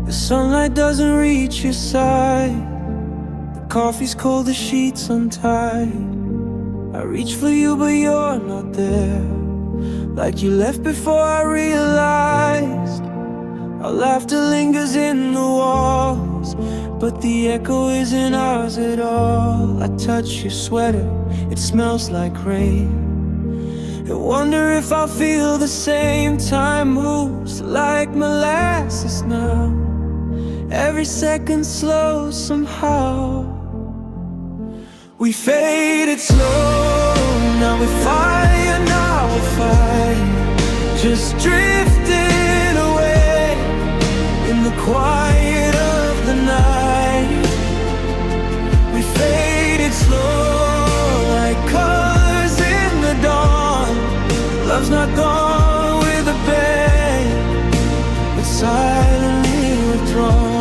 The sunlight doesn't reach your side. The coffee's cold, the sheets untied. I reach for you but you're not there. Like you left before I realized. Our laughter lingers in the walls, but the echo isn't ours at all. I touch your sweater, it smells like rain. I wonder if I'll feel the same. Time moves like molasses now. Every second slows somehow. We faded slow, now we fire, now we fight. Just drifting away in the quiet of the night. We faded slow like colors in the dawn. Love's not gone with a bang, but silently withdrawn.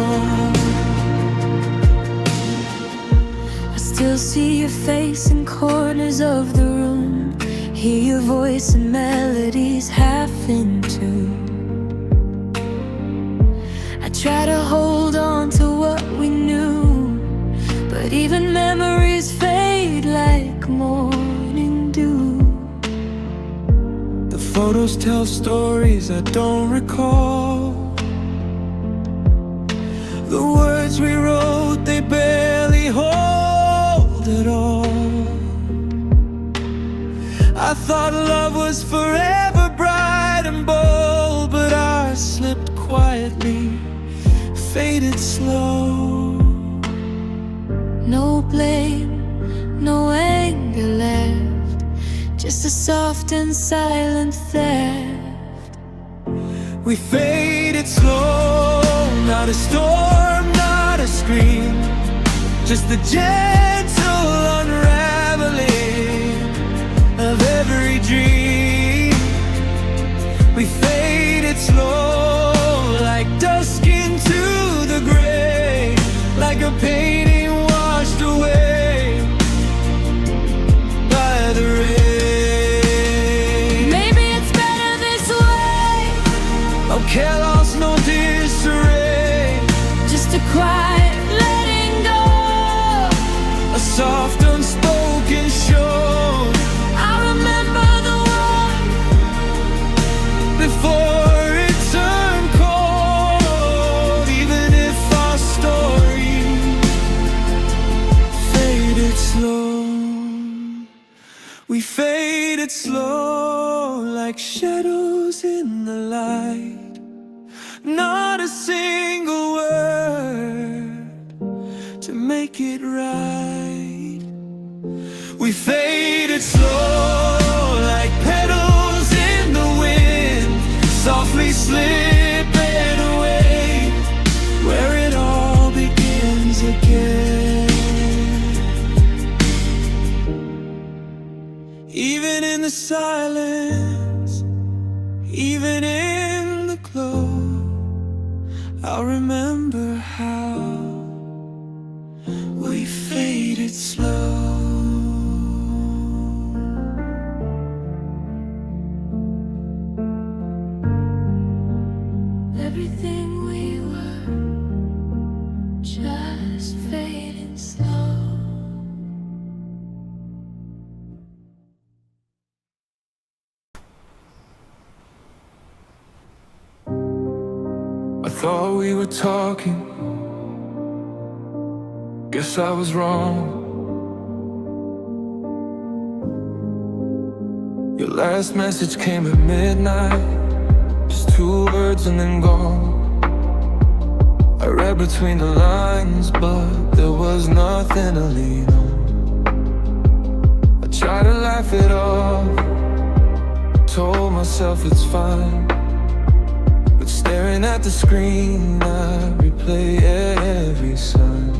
I still see your face in corners of the room, hear your voice in melodies half in tune. I try to hold on to what we knew, but even memories fade like morning dew. The photos tell stories I don't recall. The words we wrote, they barely hold at all. I thought love was forever bright and bold, but ours slipped quietly, faded slow. No blame, no anger left, just a soft and silent theft. We faded slow, not a storm, not a scream, just the gentle unraveling of every dream. We faded slow like dusk into the gray, like a painting washed away by the rain. Maybe it's better this way. No care loss, no disarray, just a quiet letting go, a soft unspoken show. I remember the one before it turned cold. Even if our story faded slow, we faded slow like shadows in the light. Not a single word to make it right. We faded slow like petals in the wind, softly slipping away where it all begins again. Even in the silence, even in the glow, I'll remember how we faded slow. Everything we were just fading slow. I thought we were talking, guess I was wrong. Your last message came at midnight, just 2 words and then gone. I read between the lines, but there was nothing to lean on. I tried to laugh it off, told myself it's fine, but staring at the screen I replay every sign.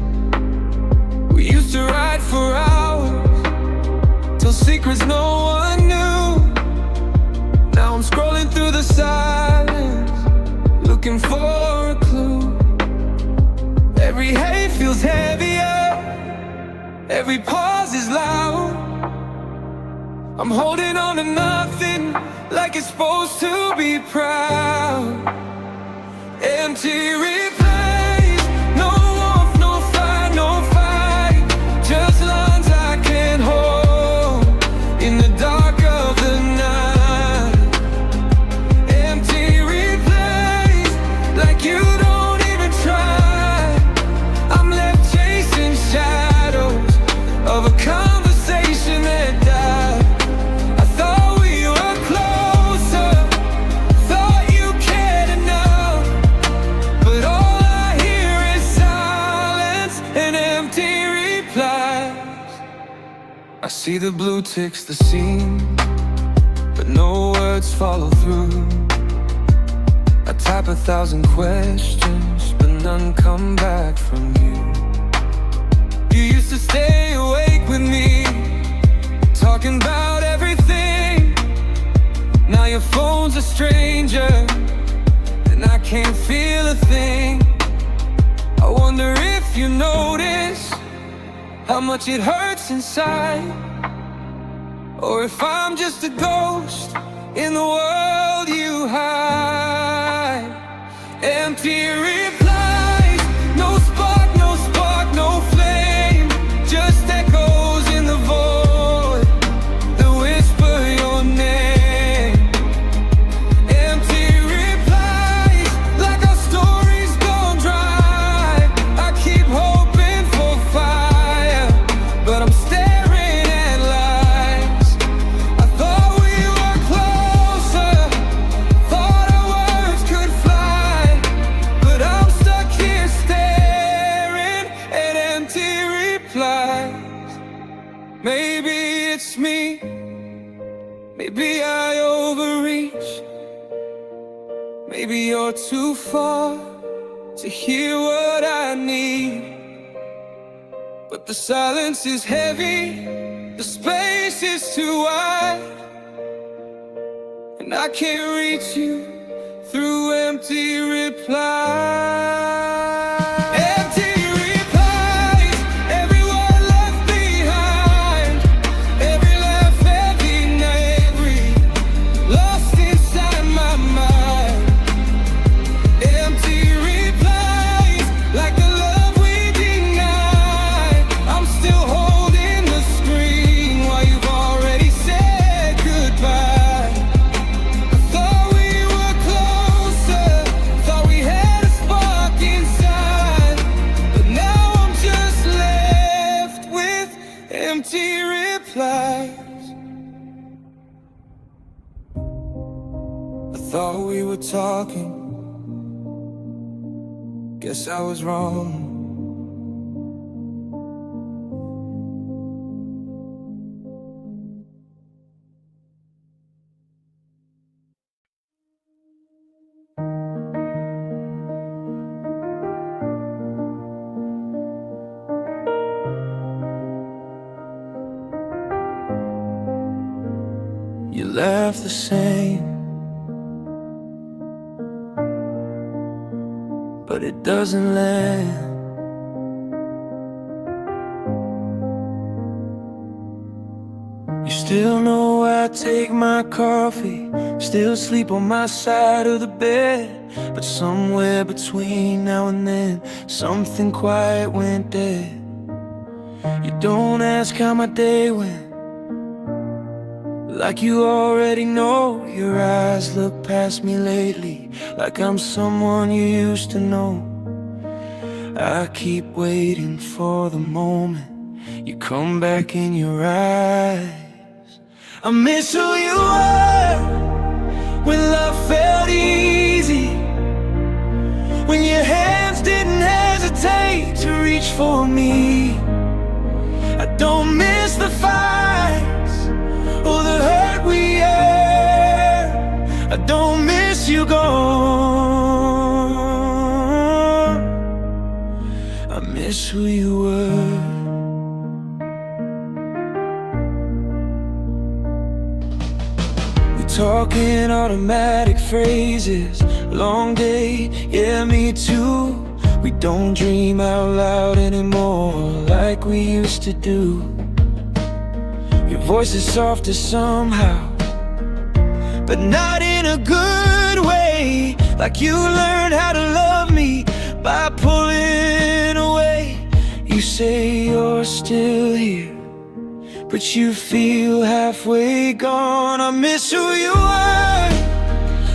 We used to write for hours, till secrets no one knew. Now I'm scrolling through the silence, looking for a clue. Every hate feels heavier, every pause is loud. I'm holding on to nothing, like it's supposed to be proud. Empty replies. I see the blue ticks, the scene, but no words follow through. I type 1,000 questions, but none come back from you. You used to stay awake with me, talking about everything. Now your phone's a stranger, and I can't feel a thing. I wonder if you notice how much it hurts inside, or if I'm just a ghost in the world you hide. Empty replies, no spark, no spark, no flame, just echoes in the void that whisper your name. Empty replies, like our story's gone dry. I keep hoping for fire, but I'm staring at lies. I thought we were closer, thought our words could fly, but I'm stuck here staring at empty replies. Maybe it's me, maybe I overreach, maybe you're too far to hear what I need. But the silence is heavy, the space is too wide, and I can't reach you through empty replies. Empty replies, every word left behind, every laugh, every night lost inside my mind. Empty replies, like the love we denied. I'm still holding the screen while you've already said goodbye. I thought we were closer, thought we had a spark inside, but now I'm just left with empty replies. I thought we were talking, guess I was wrong. You laugh the same, but it doesn't land. You still know I take my coffee, still sleep on my side of the bed, but somewhere between now and then, something quiet went dead. You don't ask how my day went, like you already know. Your eyes look past me lately, like I'm someone you used to know. I keep waiting for the moment you come back in your eyes. I miss who you were when love felt easy, when your hands didn't hesitate to reach for me. I don't miss the fights or the hurt we had. I don't miss you gone. I miss who you were. We talk in automatic phrases, long day, yeah, me too. We don't dream out loud anymore like we used to do. Your voice is softer somehow, but not in a good way. Like you learned how to love me by pulling away. You say you're still here, but you feel halfway gone. I miss who you were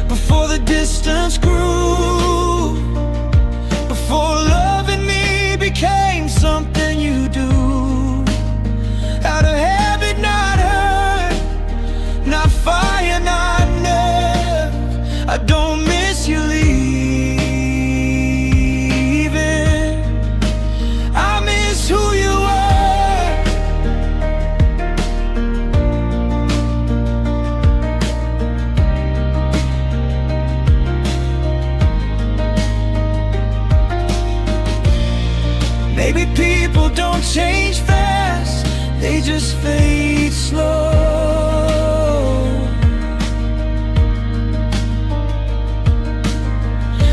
before the distance grew, before loving me became something you do. Out of habit, not hurt, not fire, not nerve. I don't miss you leaving, I miss who you were. Maybe people don't change fast, they just fade slow.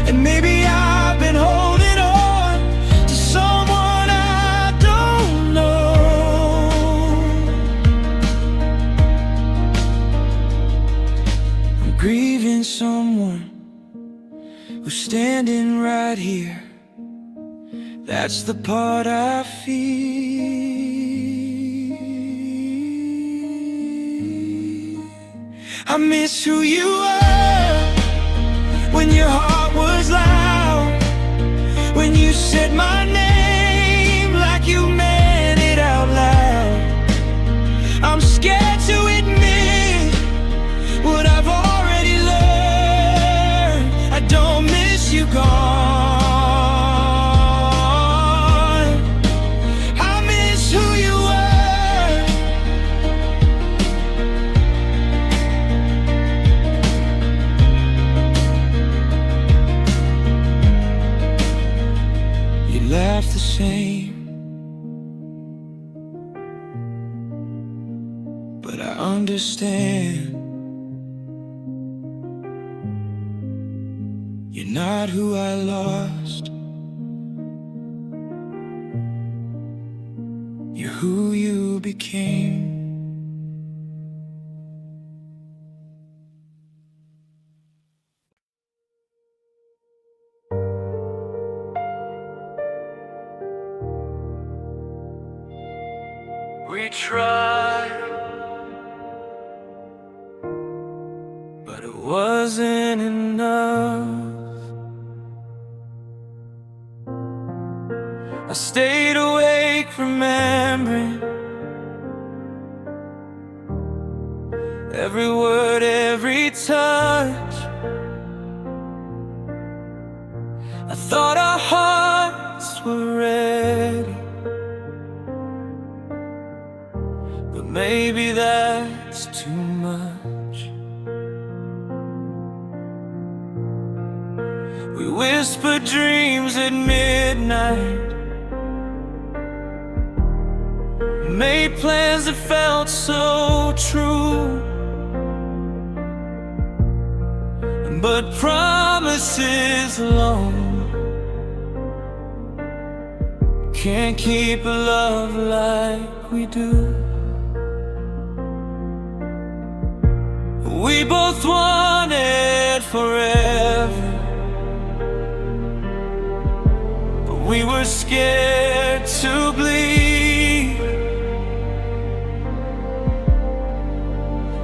And maybe I've been holding on to someone I don't know. I'm grieving someone who's standing right here. That's the part I feel. I miss who you were when your heart was loud, when you said my name like you meant it out loud. I'm scared to admit what I've already learned. I don't miss you gone. Laugh the same, but I understand. You're not who I lost, you're who you became. We tried, but it wasn't enough. I stayed awake remembering every word, every touch. I thought our hearts were ready, but maybe that's too much. We whispered dreams at midnight, made plans that felt so true, but promises alone can't keep a love like we do. We both wanted forever, but we were scared to bleed.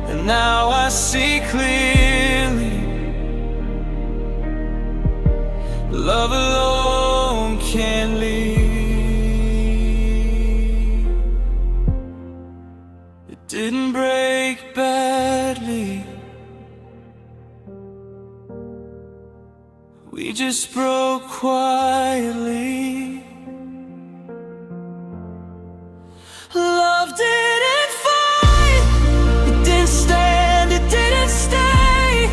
And now I see clearly, love alone can't lead. It didn't break badly, we just broke quietly. Love didn't fight, it didn't stand, it didn't stay.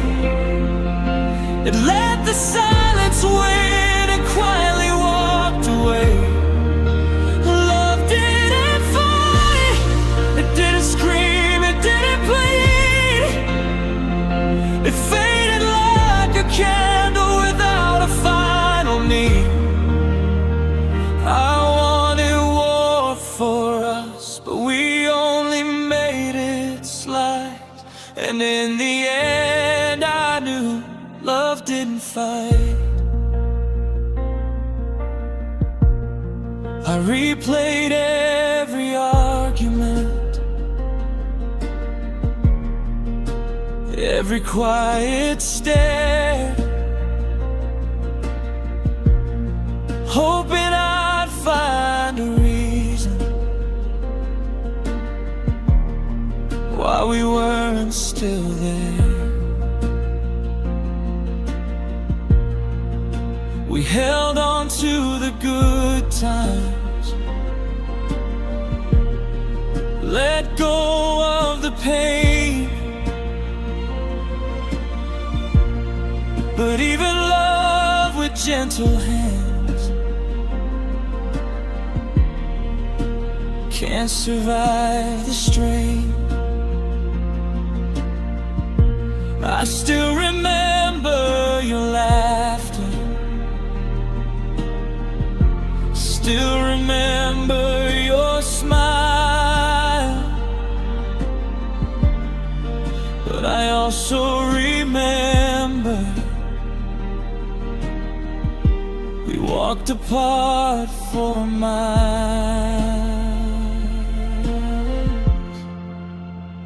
It let the silence win and quietly walked away. Love didn't fight, it didn't scream, it didn't bleed. It faded like a candle without a final need. I wanted war for us, but we only made it slide. And in the end I knew love didn't fight. I replayed every argument, every quiet stare, hoping I'd find a reason why we weren't still there. We held on to the good times, let go of the pain. But even love with gentle hands can't survive the strain. I still remember your laughter, still remember your smile, but I also remember we walked apart for miles.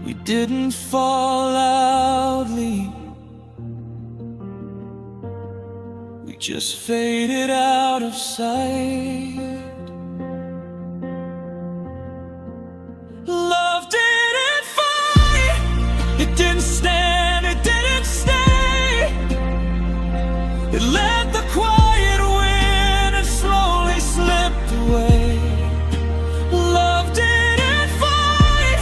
We didn't fall loudly, we just faded out of sight. Love didn't fight, it didn't stand, it didn't stay. It let the quiet win and slowly slipped away. Love didn't fight,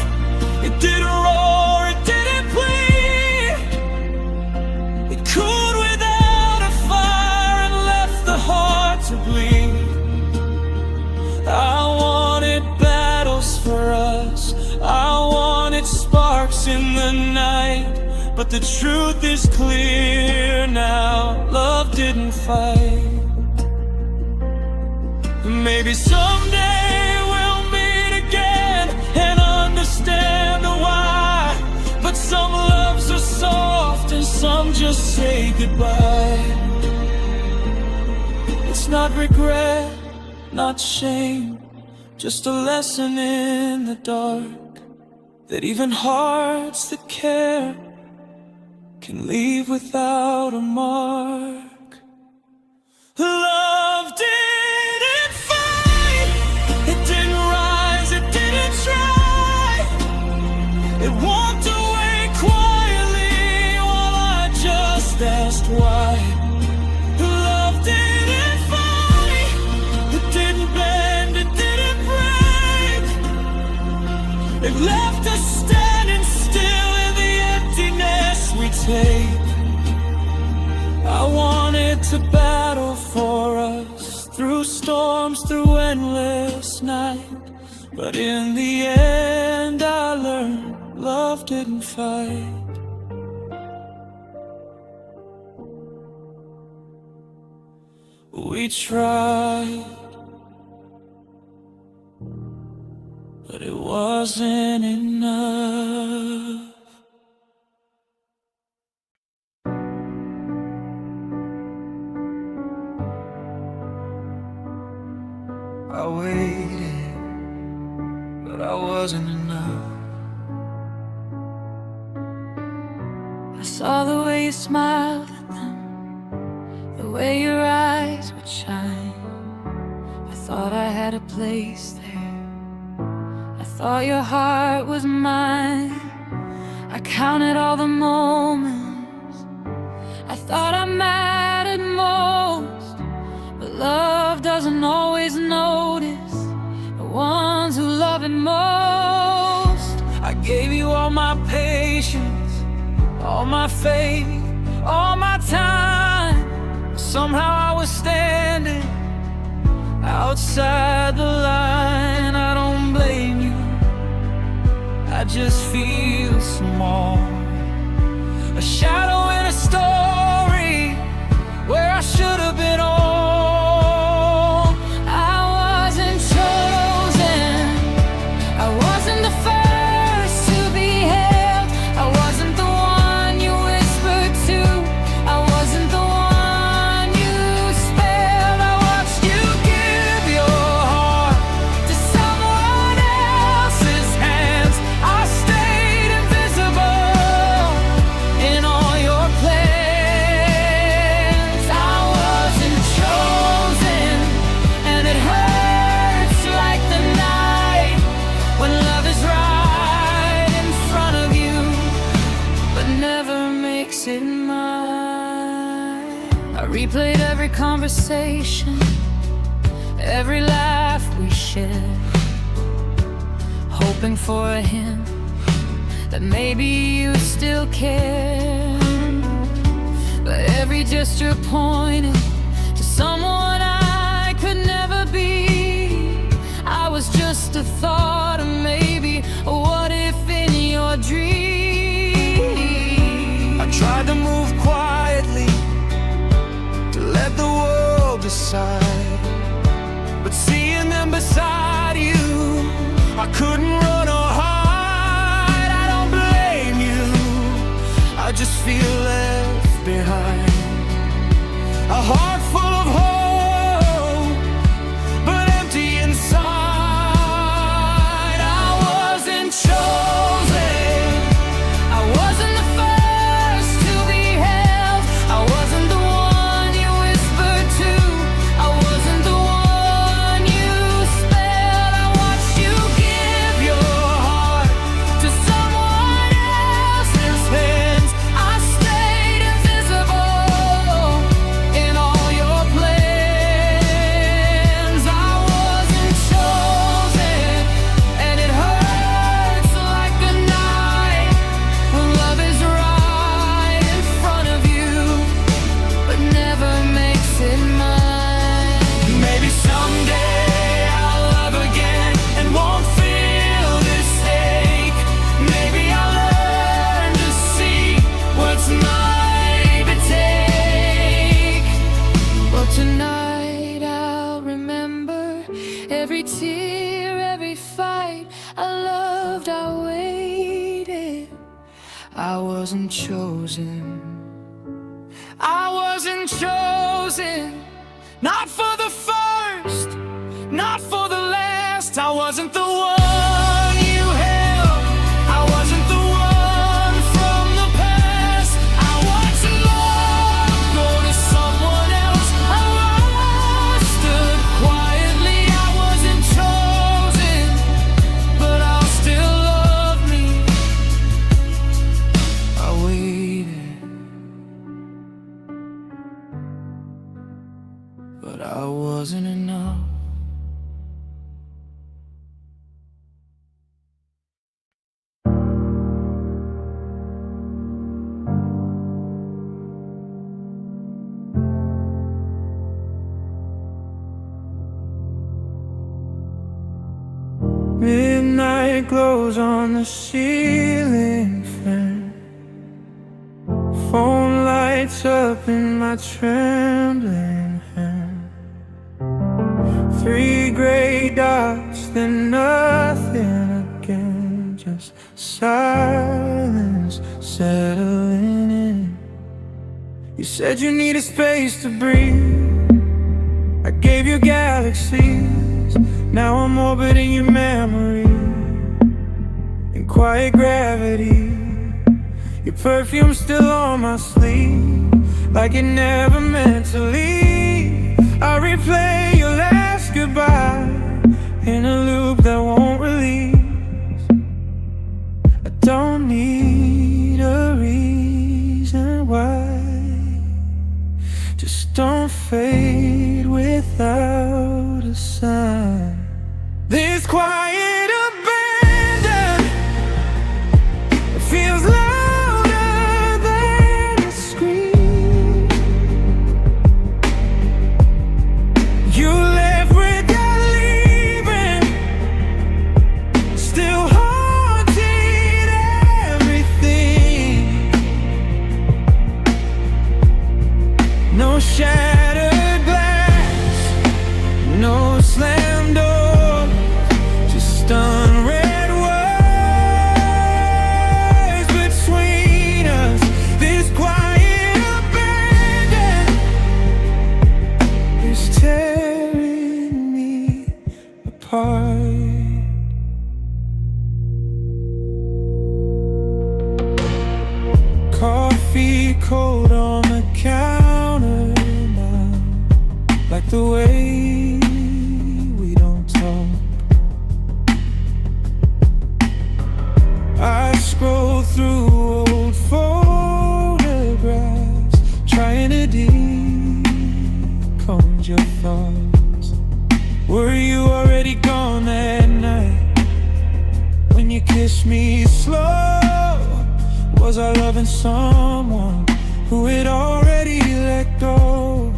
it didn't roar, it didn't plead. It cooled without a fire and left the heart to bleed. I wanted battles for us, I wanted sparks in the night, but the truth is clear now, love didn't fight. Maybe someday we'll meet again and understand why, but some loves are soft and some just say goodbye. It's not regret, not shame, just a lesson in the dark, that even hearts that care can leave without a mark. Love didn't fight, it didn't rise, it didn't try. It walked away quietly while I just asked why. Love didn't fight, it didn't bend, it didn't break. It left us standing still in the emptiness we take. I wanted to battle for us, through storms, through endless night, but in the end I learned love didn't fight. We tried, but it wasn't enough. I waited, but I wasn't enough. I saw the way you smiled at them, the way your eyes would shine. I thought I had a place there, I thought your heart was mine. I counted all the moments I thought I mattered most, but love doesn't always notice the ones who love it most. I gave you all my patience, all my faith, all my time. Somehow I was standing outside the line. I don't blame you, I just feel small, a shadow in a story where I should have been all. I wasn't chosen, I wasn't the first to be held, I wasn't the one you whispered to, I wasn't the one you spelled. I watched you give your heart to someone else's hands. I stayed invisible in all your plans. I wasn't chosen, and it hurts like the night when love is right in front of you, but never makes it mine. I replayed every conversation, every laugh we shared, hoping for a hint that maybe you still care. But every gesture pointed to someone I could never be. I was just a thought side. But seeing them beside you, I couldn't run or hide. I don't blame you, I just feel left behind. A heart full of hope, but empty inside. I wasn't chosen, I wasn't the first to be held. I wasn't the one you whispered to, I wasn't the one you spelled. I watched you give your heart to someone else's hands. I stayed invisible in all your plans. I wasn't chosen, and it hurts like a knife when love is right in front of you, but never makes it mine. Maybe someday I'll love again and won't feel this ache. Maybe I'll learn to see what's mine to take. Well, tonight I'll remember every tear, every fight. I loved, I waited. I wasn't chosen, I wasn't chosen. Not for the first, not for the last. I wasn't the one you held, I wasn't the one from the past. I watched love go to someone else. I stood quietly, I wasn't chosen, but I'll still love me. I waited, but I wasn't enough. Midnight glows on the ceiling fan. Phone lights up in my trembling hand. 3 gray dots, then nothing again. Just silence settling in. You said you needed space to breathe. I gave you galaxies. Now I'm orbiting your memory in quiet gravity. Your perfume's still on my sleeve, like it never meant to leave. I replay your last goodbye in a loop that won't release. I don't need a reason why. Just don't fade without a sign. This quiet abandon feels louder than a scream. You left without leaving, still haunting everything. No shattered glass, no slam door, just unread words between us. This quiet abandon is tearing me apart. Coffee cold on the counter now, like the way we don't talk. I scroll through old photographs, trying to decode your thoughts. Were you already gone that night when you kissed me slow? Was I loving someone who had already let go?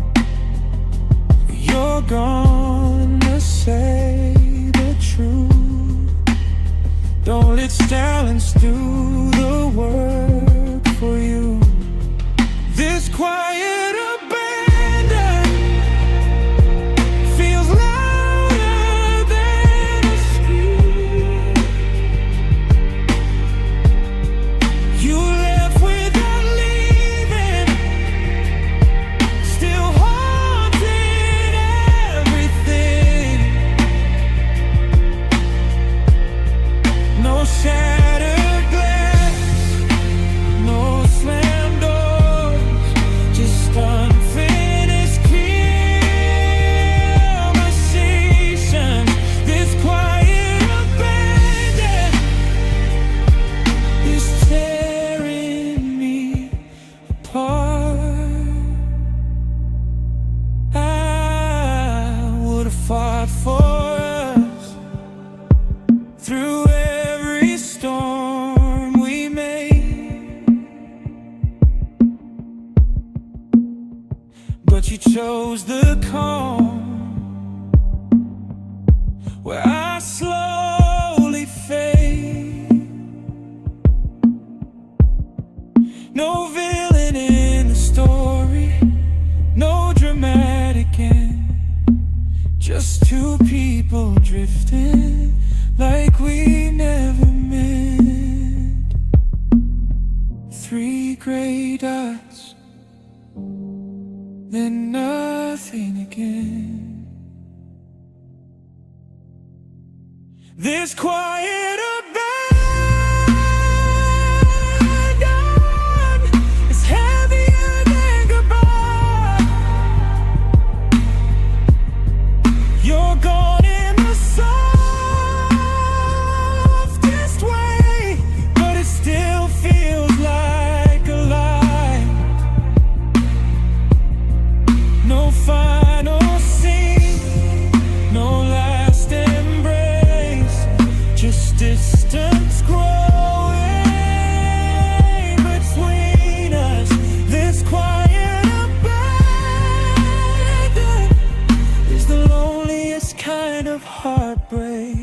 You're gonna say the truth. Don't let silence do the work for you. This quiet abandon fought for us through every storm we made. But you chose the calm, where I slowly fade. No villain in the story, no dramatic end, just two people drifting like we never meant. Three gray dots, then nothing again. This quiet abandon is heavier than goodbye. You're gone in the softest way, but it still feels like a lie. No final scene, no last embrace, just distance growing between us. This quiet abandon is the loneliest kind of heartbreak.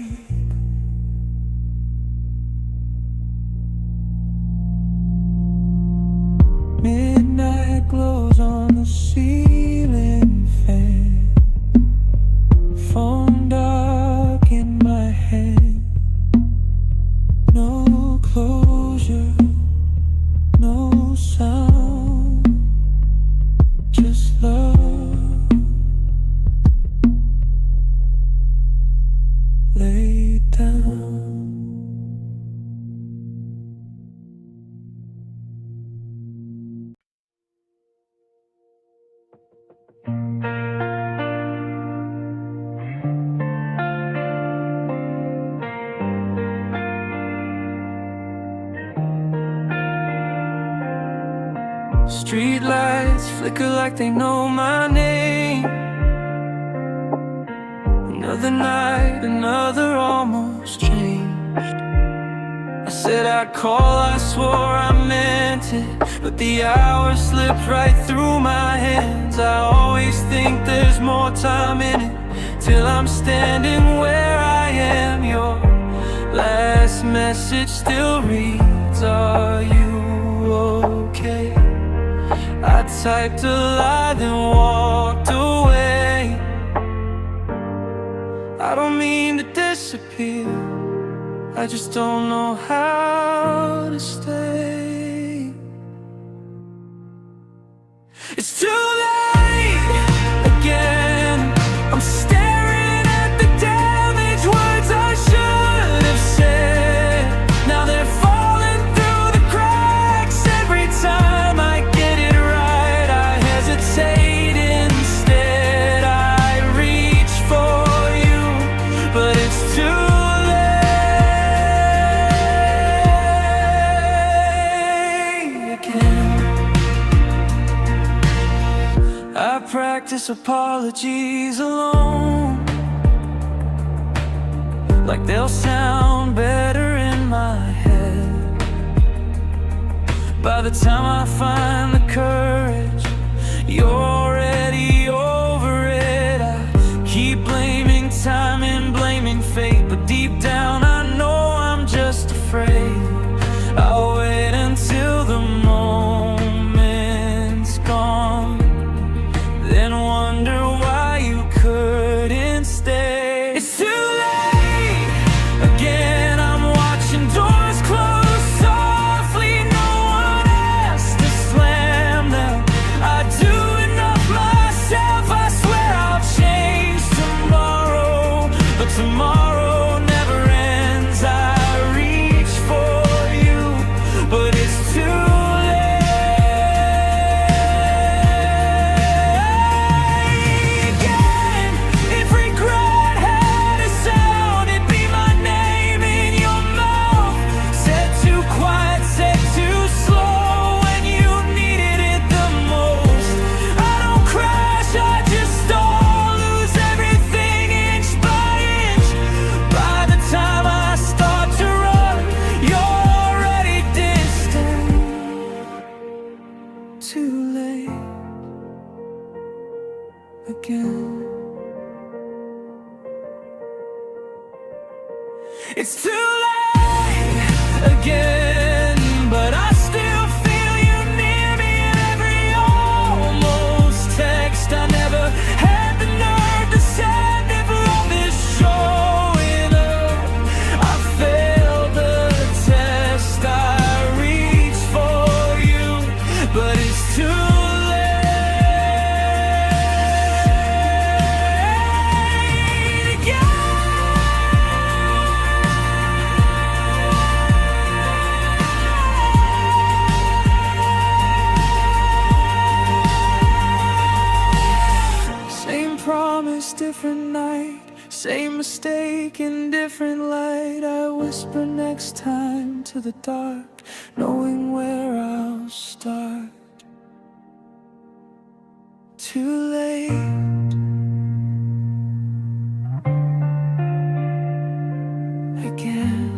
Midnight glows on the ceiling fan, phone dark in my hand. No closure, no sound, just love laid down. Street lights flicker like they know my name. Another night, another almost changed. I said I'd call, I swore I meant it, but the hours slipped right through my hands. I always think there's more time in it, till I'm standing where I am. Your last message still reads, are you okay? I typed a lie, then walked away. I don't mean to disappear, I just don't know how to stay. It's too late again. I'm staring at the damaged words I should have said. Now they're falling through the cracks every time I get it right. I hesitate instead. I reach for you, but it's too practice apologies alone, like they'll sound better in my head. By the time I find the courage, you're already over it. I keep blaming time and blaming fate, but deep down I know I'm just afraid. I'll wait until the moment's gone, then wonder why you couldn't stay. It's too late again. I'm watching doors close softly, no one has to slam them. I do enough It's too late again, but I still feel you near me in every almost text. I never had the nerve to send if love is showing up. I failed the test, I reached for you, but it's too late. Different night, same mistake in different light. I whisper next time to the dark, knowing where I'll start. Too late again.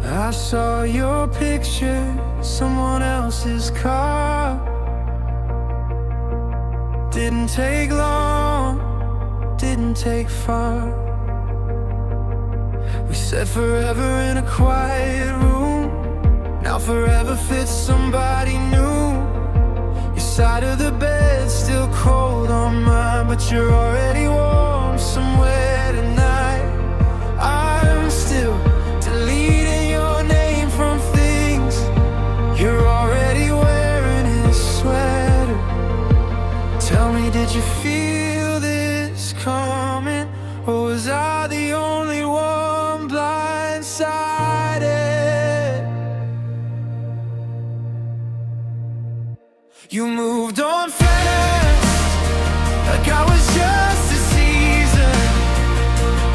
I saw your picture, someone else's car. Didn't take long, didn't take far. We said forever in a quiet room. Now forever fits somebody new. Your side of the bed still cold on mine, but you're already warm somewhere tonight. I'm still deleting your name from things. You're already wearing his sweater. Tell me, did you feel this coming, or was I the only one blindsided? You moved on fast, like I was just a season.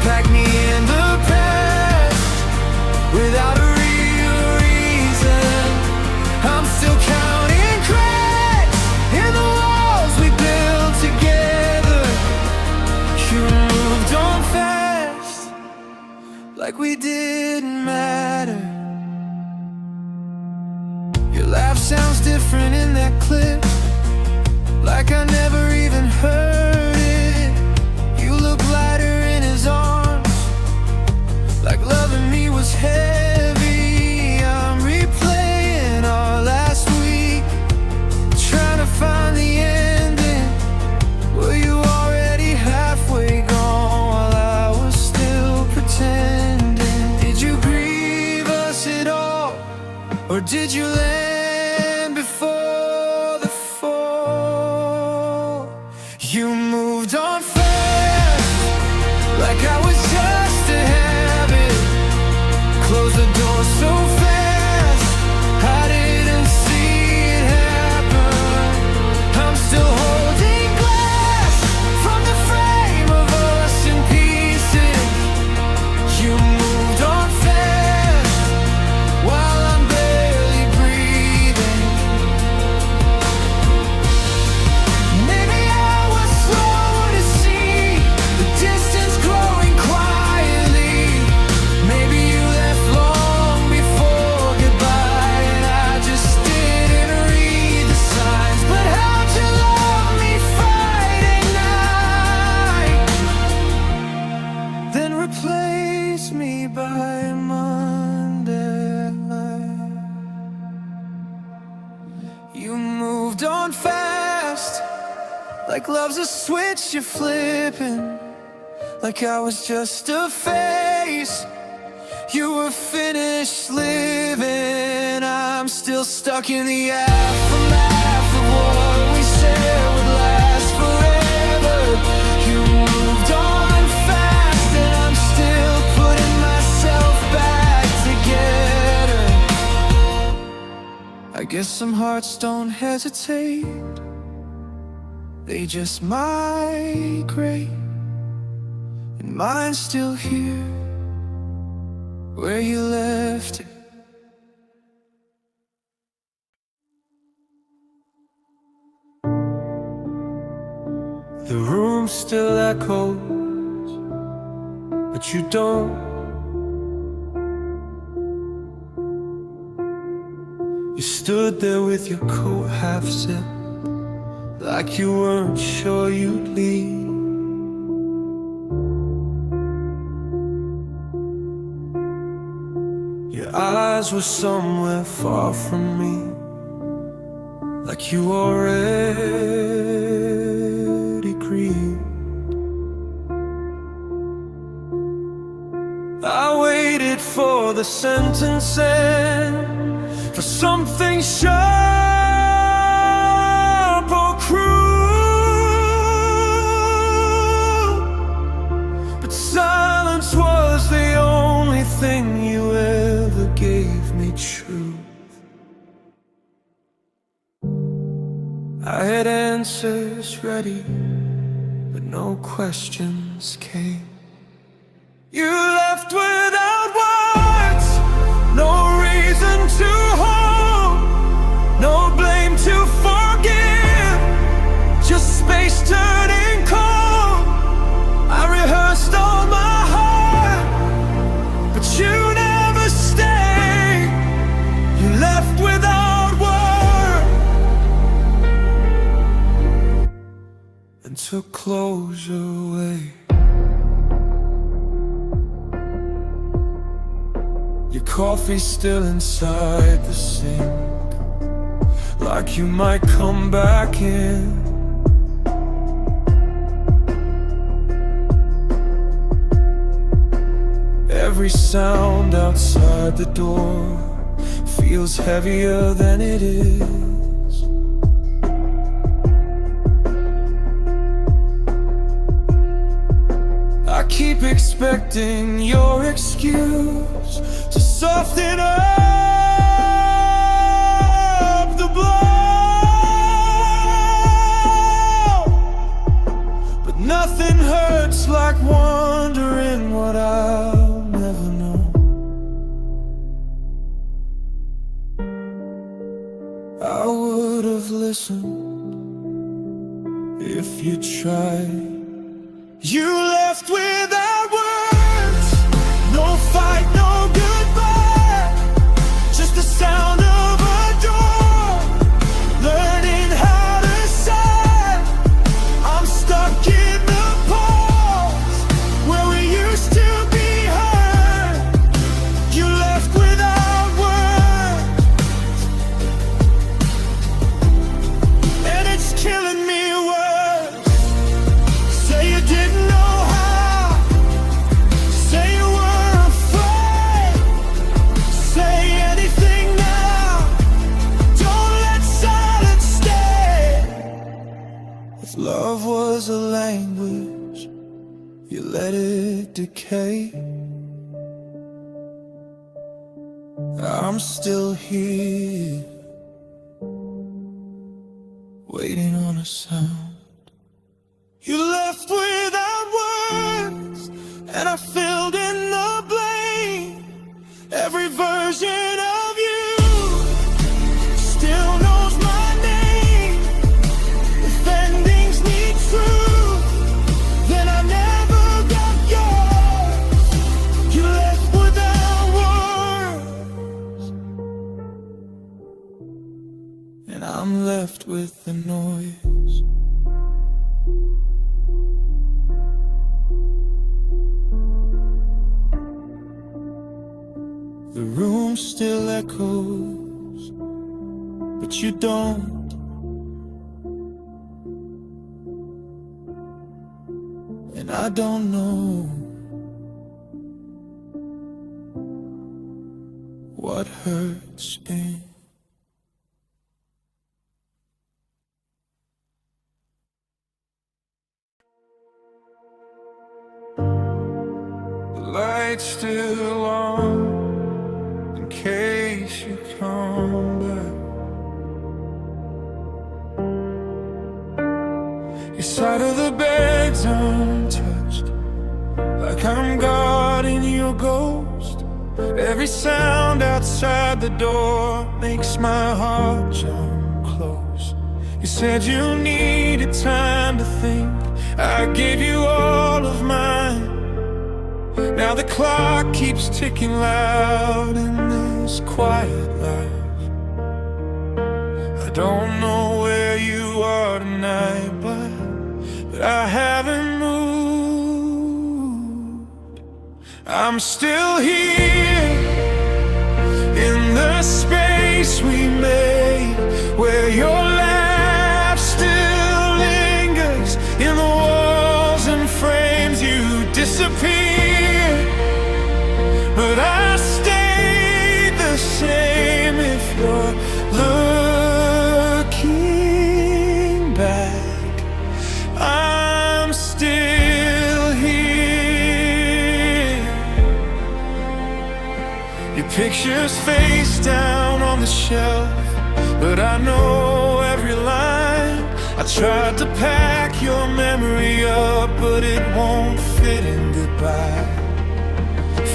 Packed me in the past without a real reason. I'm still counting cracks in the walls we built together. You moved on fast, like we didn't matter. Your laugh sounds different in that clip, like I never even heard it. You look lighter in his arms, like loving me was heavy. I'm replaying our last week, trying to find the ending. Were you already halfway gone while I was still pretending? Did you grieve us at all, or did you land before the fall? You moved on fast, like I was just a habit. Close the door so fast, I didn't see it happen. I'm still holding glass from the frame of us in pieces. You moved on fast, while I'm barely breathing. Maybe I was slow to see the distance growing quietly. Maybe you left long before goodbye, and I just didn't read the signs. But how'd you love me Friday night, then replace me by Monday? You moved on fast, like love's a switch you're flipping. Like I was just a face, you were finished living. I'm still stuck in the aftermath of what we said would last forever. You moved on fast, and I'm still putting myself back together. I guess some hearts don't hesitate, they just migrate. And mine's still here, where you left it. The room still echoes, but you don't. You stood there with your coat half zipped, like you weren't sure you'd leave. Your eyes were somewhere far from me, like you already grieved. I waited for the sentencing, for something sharp or cruel, but silence was the only thing you ever gave me true. I had answers ready, but no questions came. You left without words, no reason to hold, no blame to forgive, just space turning cold. I rehearsed all my heart, but you never stayed. You left without word and took closure away. Your coffee's still inside the sink, like you might come back in. Every sound outside the door feels heavier than it is. I keep expecting your excuse to soften up the blow, but nothing hurts like wondering what I'll never know. I would have listened if you tried. You left without words, no fight, no goodbye, just the sound of a door, learning how to sigh. I'm stuck in the pause where we used to be heard. You left without words, and it's killing me worse. Say you didn't know how, say you were afraid, say anything now, don't let silence stay. If love was a language, you let it decay. I'm still here, waiting on a sound. You left without words, and I filled in the blame. Every version of you still knows my name. If endings need truth, then I never got yours. You left without words, and I'm left with the noise. The room still echoes, but you don't. And I don't know what hurts in. The light's still on, in case you come back. Your side of the bed's untouched, like I'm guarding your ghost. Every sound outside the door makes my heart jump close. You said you needed time to think, I gave you all of mine. Now the clock keeps ticking loud in this quiet life. I don't know where you are tonight, but I haven't moved. I'm still here in the space we made, where your laugh still lingers in the walls and frames. You disappeared, but I stayed the same. If you're looking back, I'm still here. Your picture's face down on the shelf, but I know every line. I tried to pack your memory up, but it won't fit in goodbye.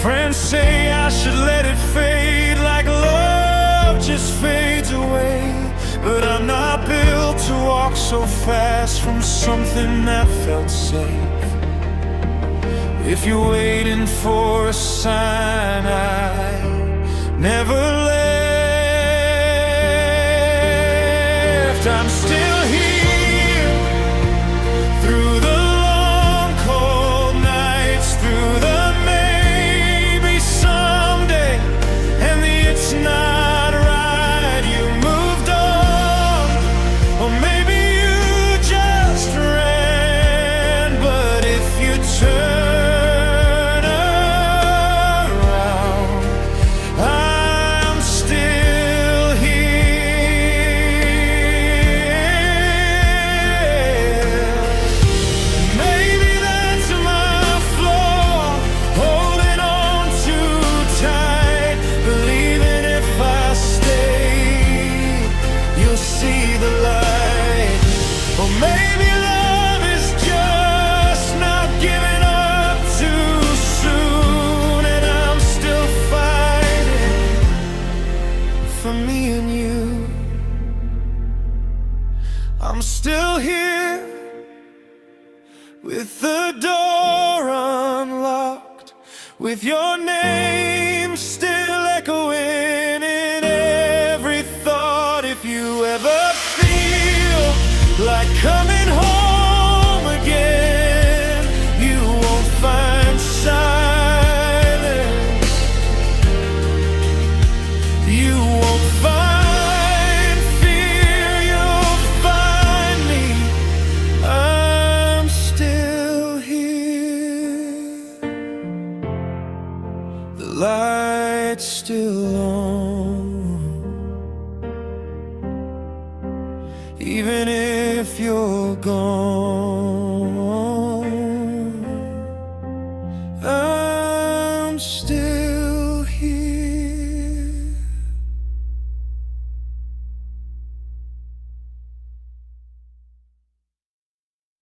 Friends say I should let it fade, like love just fades away. But I'm not built to walk so fast from something that felt safe. If you're waiting for a sign, I never left. I'm still here through the long cold nights, through the maybe someday and the it's not right. You moved on, or maybe you just ran. But if you turn around, I'm still here. Maybe that's my flaw, holding on too tight, believing if I stay, you'll see the light. Or maybe love is just not giving up too soon, and I'm still fighting for me and you. I'm still here with the door unlocked, with your name still echoing in every thought. If you ever feel like coming home again, you won't find silence, you won't find fear, you'll find me. I'm still here, the light's still on. Even if you're gone,